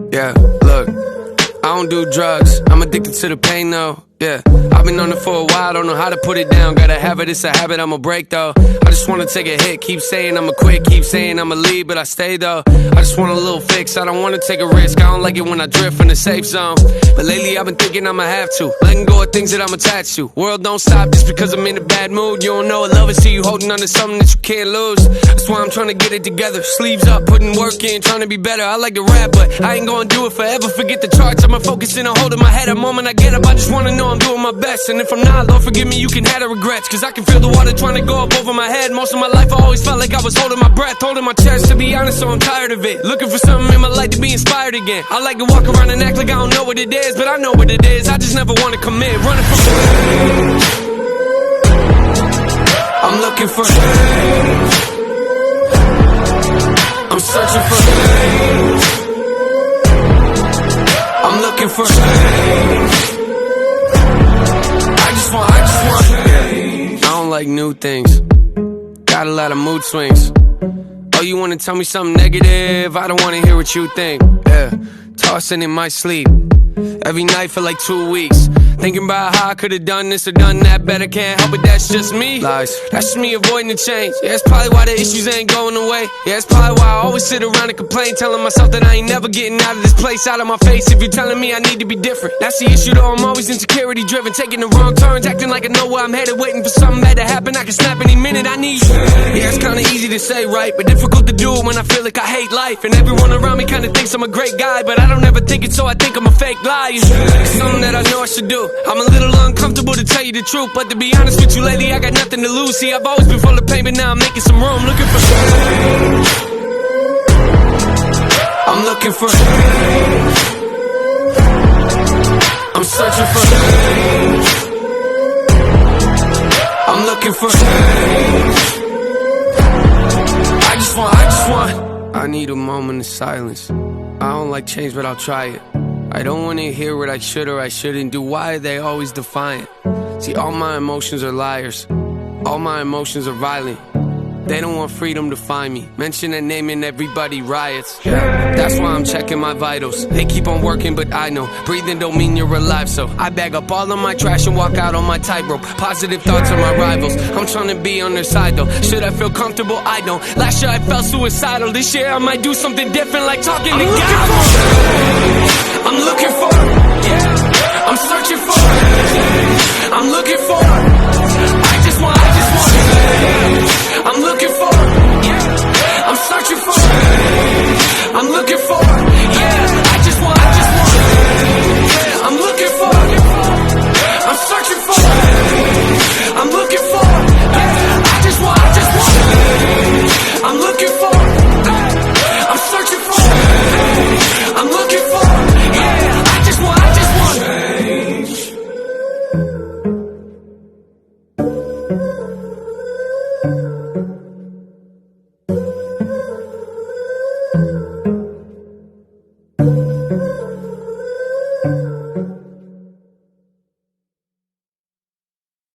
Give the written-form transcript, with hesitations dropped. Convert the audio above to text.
Yeah, look, I don't do drugs, I'm addicted to the pain though. Yeah, I've been on it for a while, don't know how to put it down. Gotta have it, it's a habit, I'ma break though. I just wanna take a hit, keep saying I'ma quit, keep saying I'ma leave, but I stay though. I just want a little fix, I don't wanna take a risk. I don't like it when I drift from the safe zone. But lately I've been thinking I'ma have to letting go of things that I'm attached to. World don't stop just because I'm in a bad mood. You don't know what love is till you holding on to something that you can't lose. That's why I'm trying to get it together, sleeves up, putting work in, trying to be better. I like to rap, but I ain't gonna do it forever. Forget the charts, I'ma focus in a hold in my head. A moment I get up, I just wanna know I'm doing my best. And if I'm not, Lord forgive me, you can have the regrets. Cause I can feel the water trying to go up over my head. Most of my life I always felt like I was holding my breath, holding my chest, to be honest, so I'm tired of it. Looking for something in my life to be inspired again. I like to walk around and act like I don't know what it is, but I know what it is, I just never wanna commit. Running from change, I'm looking for change, I'm searching for change, I'm looking for change. I just want change. I don't like new things, got a lot of mood swings. Oh, you wanna tell me something negative? I don't wanna hear what you think. Yeah, tossing in my sleep every night for like 2 weeks, thinking about how I could've done this or done that better. Can't help it, that's just me. Lies, that's just me avoiding the change. Yeah, that's probably why the issues ain't going away. Yeah, that's probably why I always sit around and complain, telling myself that I ain't never getting out of this place, out of my face. If you're telling me I need to be different, that's the issue though, I'm always insecurity driven, taking the wrong turns, acting like I know where I'm headed, waiting for something bad to happen. I can snap any minute, I need you. Yeah, it's kinda easy to say, right, but difficult to do it when I feel like I hate life. And everyone around me kinda thinks I'm a great guy, but I don't ever think it, so I think I'm a fake liar. It's something that I know I should do. I'm a little uncomfortable to tell you the truth, but to be honest with you lately I got nothing to lose. See, I've always been full of pain, but now I'm making some room, looking for change. I'm looking for change, I'm searching for change, I'm looking for change. I need a moment of silence. I don't like change, but I'll try it. I don't wanna hear what I should or I shouldn't do. Why are they always defiant? See, all my emotions are liars, all my emotions are violent. They don't want freedom to find me. Mention a name and everybody riots. Yeah, that's why I'm checking my vitals. They keep on working, but I know breathing don't mean you're alive. So I bag up all of my trash and walk out on my tightrope. Positive thoughts are my rivals, I'm trying to be on their side though. Should I feel comfortable? I don't. Last year I felt suicidal. This year I might do something different, like talking to God. I'm looking for, yeah, I'm searching for, I'm looking for, I just want change. I'm looking for